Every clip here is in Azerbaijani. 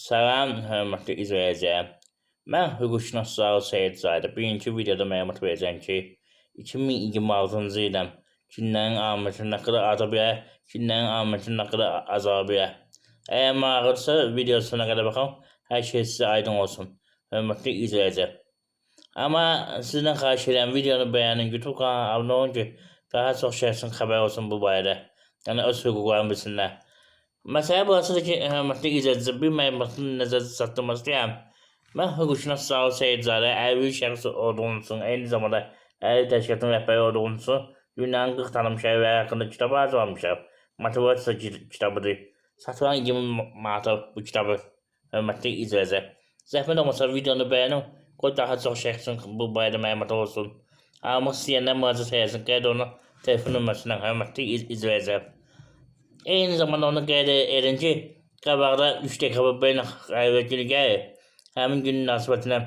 Salam, hörmətli izləyicilər. Mən hüquqşünassal Seyid Zayda. Bugünkü videoda məlumat verəcəm ki, 2026-cı ilin günlərin aməti nə qədər arta bilər, günlərin aməti nə qədər azala bilər. Əgər maraqlıdırsa, video sonuna qədər baxın, hər şey sizə aydın olsun. Hörmətli izləyicilər. Amma sizdən xahiş edirəm, videonu bəyənin, YouTube kanalına abunə olun ki, daha çox şəxsin xəbər olsun bu barədə. Yəni öz hüquqlarını bilsinlər. Məsələ burasıdır ki, hörmətli izləyicilər, bir məlumatın nəzərdə çatdırmaq istəyirəm. Mən hüquqşünas Sağol Seyidzadə, əlvi şəxs olduğum üçün, eyni zamanda əlvi təşkilatın rəhbəri olduğum üçün dünyanın 40 tanınmış əlvləri haqqında kitabı hazırlamışam. Motivasiya kitabıdır. Satılan 20 manata bu kitabı, hörmətli izləyicilər. Zəhmət olmasa videonu bəyənin, qoy daha çox şəxsin bu barədə məlumat olsun. Almaq istəyənlər müraciət edəsin, qeyd olunur telefon nömrəsindən, hörmətli izləyicilər. Eyni zamanda onu qeyd edin ki, qabaqda 3 dekabr beynəlxalq əlvi günü gəlir. Həmin gün münasibətinə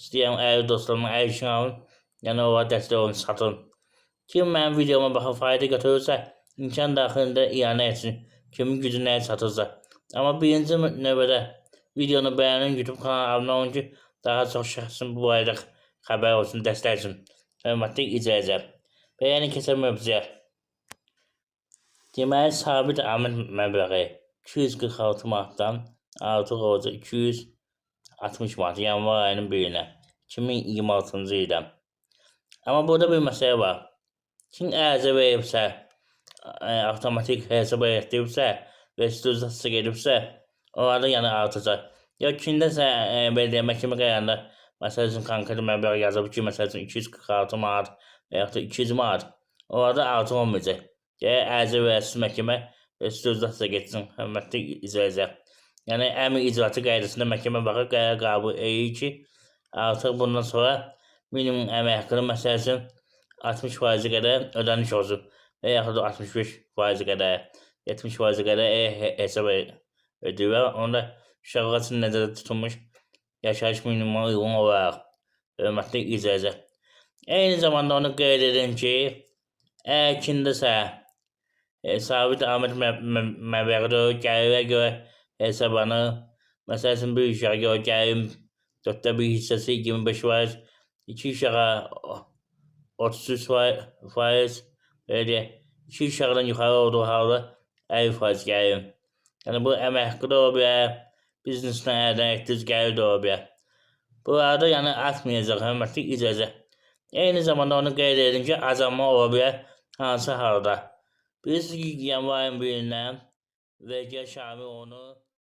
istəyən əlvi dostlarımın əl işini alın, yəni onlara dəstək olun, satın. Kim mənim videoma baxıb fayda götürürsə, imkan daxilində iyanə etsin, kimin gücü nəyə çatırsa. Amma birinci növbədə videonu bəyənin, YouTube kanalına abunə olun ki, daha çox şəxsin bu barədə xəbər olsun, dəstək etsin. Hörmətli izləyicilər. Bəyənin keçən mövzuya. Deməli, sabit amil məbləği 246 manatdan artıq olacaq 260 manat, yanvar ayının 1-nə, 2026-cı ildən. Amma burada bir məsələ var. Kim ərizə veribsə, avtomatik hesaba etdiribsə və restitusiya edibsə, onlarda yəni artacaq. Ya kimdəsə belə məhkəmə qərarında, məsəl üçün konkret məbləğ yazıb ki, məsəl üçün 246 manat və yaxud da 200 manat, onlarda artıq olmayacaq. Ərizə verəsiz məhkəmə restitusiya getsin, hörmətli izləyicilər. Yəni, əmr icraatı qaydasında məhkəmə baxır, qərar qəbul edir ki, artıq bundan sonra minimum əmək haqqının məsəl üçün 60% qədər ödəniş olsun və yaxud da 65% qədər, 70% qədər hesab ödəyirlər. Onda uşaqlar üçün nəzərdə tutulmuş yaşayış minimuma uyğun olaraq, hörmətli izləyicilər. Eyni zamanda onu qeyd edin ki, əgər kimdəsə sabit amil məbləğidir, gəlirə görə hesablanır. Məsəl üçün, bir uşağa görə gəlirin 4/1 hissəsi 25%, 2 uşağa 33%, belə deyək, 2 uşaqdan yuxarı olduğu halda 50% gəlirin. Yəni, bu əmək haqqı da ola bilər, biznesdən əldən etdiniz gəlir də ola bilər. Bu arada yəni artmayacaq, hörmətli izləyicilər. Eyni zamanda onu qeyd edin ki, azalma ola bilər, hansı halda? Bilirsiniz ki, yanvar ayının 1-dən vergiyə şamil olunur.